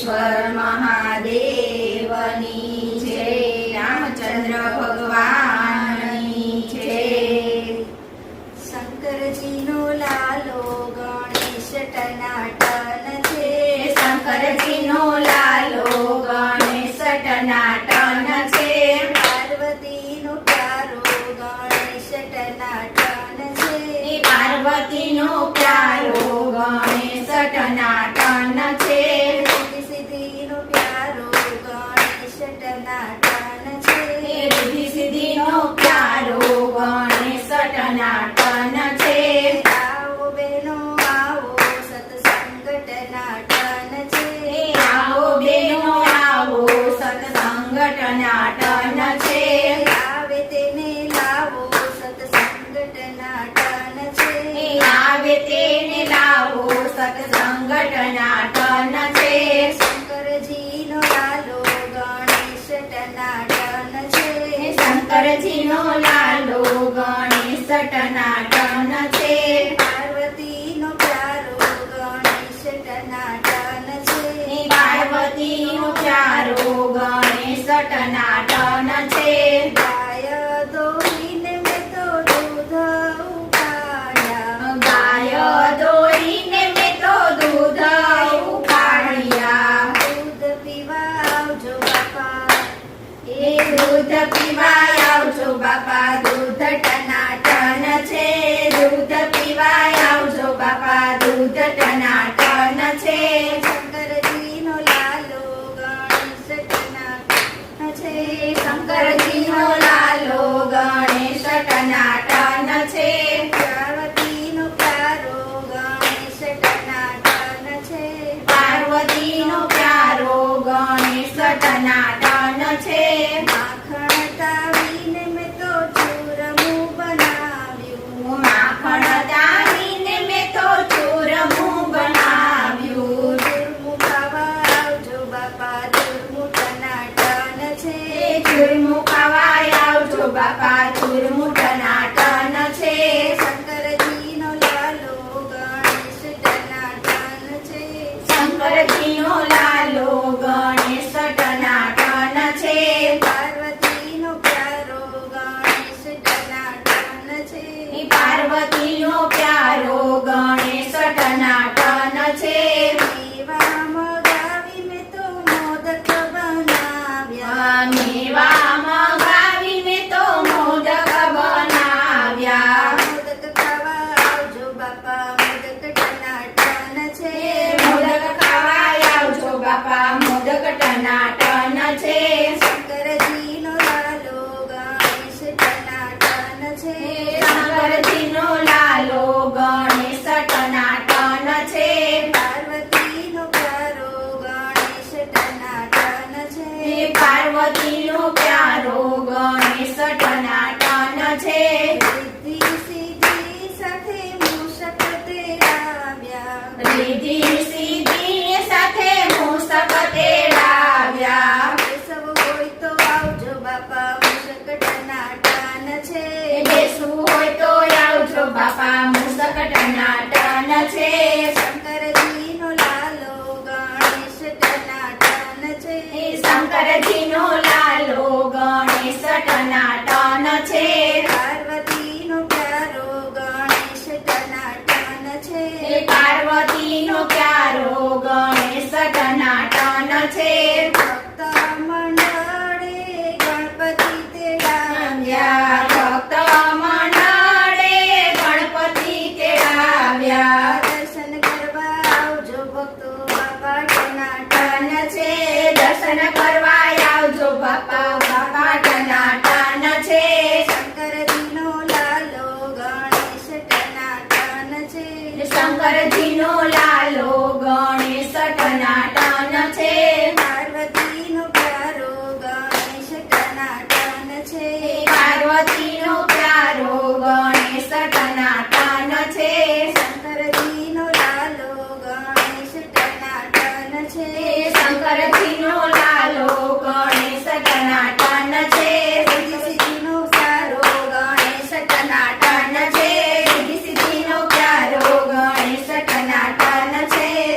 શંકરેશ્વર મહાદેવની જય, રામચંદ્ર ભગવાનની જય. શંકરજીનો લાલો ગણેશ ટનાટન છે. શંકરજીનો લાલો ગણેશ ટનાટન છે. પાર્વતીનો પ્યારો ગણેશ ટનાટન છે. પાર્વતીનો પ્યારો ગણેશ ટનાટન છે. રિદ્ધિ સિદ્ધિનો પ્યારો ગણેશ ટનાટન છે. રિદ્ધિ સિદ્ધિનો પ્યારો ગણેશ ટનાટન છે. આવો બેનો આવો સત્સંગ ટનાટન છે. આવો બેનો આવો સત્સંગ ટનાટન છે. આવે તેને લાવો સત્સંગ ટનાટન છે. આવે તેને લાવો સત્સંગ ટનાટન છે. શંકરજીનો લાલો ગણેશ ટનાટન છે. શંકરજીનો લાલો ગણેશ ટનાટન છે. પાર્વતીનો પ્યારો ગણેશ ટનાટન છે. પાર્વતીનો પ્યારો ગણેશ ટનાટન છે. ગાય દોહીને મેં તો દૂધ ઉકાળ્યા. ગાય દોઈને મેં તો દૂધ ઉકાળ્યા. દૂધ પીવા આવજો બાપા. એ દૂધ પીવા આવજો બાપા, દૂધ ટનાટન છે. દૂધ પીવા આવજો બાપા, દૂધ ટનાટન છે. શંકરજીનો લાલો ગણેશ ટનાટન છે. શંકરજીનો લાલો ગણેશ ટનાટન છે. પાર્વતીનો પ્યારો ગણેશ ટનાટન છે. પાર્વતીનો પ્યારો ગણેશ ટનાટન છે. માખણ તાવીને મેં તો ચૂરમું બનાવ્યું. માખણ દાવીને મેં તો ચૂરમું બનાવ્યું. ચૂરમું ખાવા આવજો બાપા, ચૂરમું ટનાટન છે. ચૂરમું ખાવા આવજો બાપા, ચૂરમું ટનાટન છે. શંકરજીનો લાલો ગણેશ ટનાટન છે. શંકરજીનો લાલો ગણેશ ટનાટન છે. પાર્વતીનો પ્યારો ગણેશ ટનાટન છે. પાર્વતીનો પ્યારો ગણેશ ટનાટન છે. મેવા મગાવી મેં તો મોદક બનાવ્યા. મેવા મગાવી મેં તો મોદક બનાવ્યા. મોદક ખાવા આવજો બાપા, મોદક ટનાટન છે. મોદક ખાવા આવજો બાપા, મોદક ટનાટન છે. શંકરજીનો લાલો ગણેશ ટનાટન છે. શંકરજીનો લાલો ગણેશ ટનાટન છે. પાર્વતીનો પ્યારો ગણેશ ટનાટન છે. પાર્વતીનો પ્યારો ગણેશ ટનાટન છે. રિદ્ધિ સિદ્ધિ સાથે મૂષક તેડાવ્યા. રિદ્ધિ સિદ્ધિ સાથે મૂષક તેડાવ્યા. કેશવ હોય તો આવજો બાપા, મૂષક ટનાટન છે. બેસવું હોય તો આવજો બાપા, મૂષક ટનાટન છે. શંકરજીનો લાલો ગણેશ ટનાટન છે. શંકરજીનો લાલો ગણેશ ટનાટન છે. પાર્વતીનો પ્યારો ગણેશ ટનાટન છે. પાર્વતીનો પ્યારો ગણેશ ટનાટન છે. ભક્ત મંડળે ગણપતિ તેડાવ્યા. ભક્ત મંડળે ગણપતિ તેડાવ્યા. દર્શન કરવા આવજો ભક્તો બાપા ટનાટન છે. દર્શન કરવા આવજો બાપા, બાપા ટનાટન છે. શંકરજીનો લાલો ગણેશ ટનાટન છે. શંકરજીનો લાલો ગણેશ ટનાટન છે. પાર્વતીનો પ્યારો ગણેશ ટનાટન છે. પાર્વતીનો પ્યારો ગણેશ ટનાટન છે. શંકરજીનો લાલો ગણેશ ટનાટન છે. શંકરજી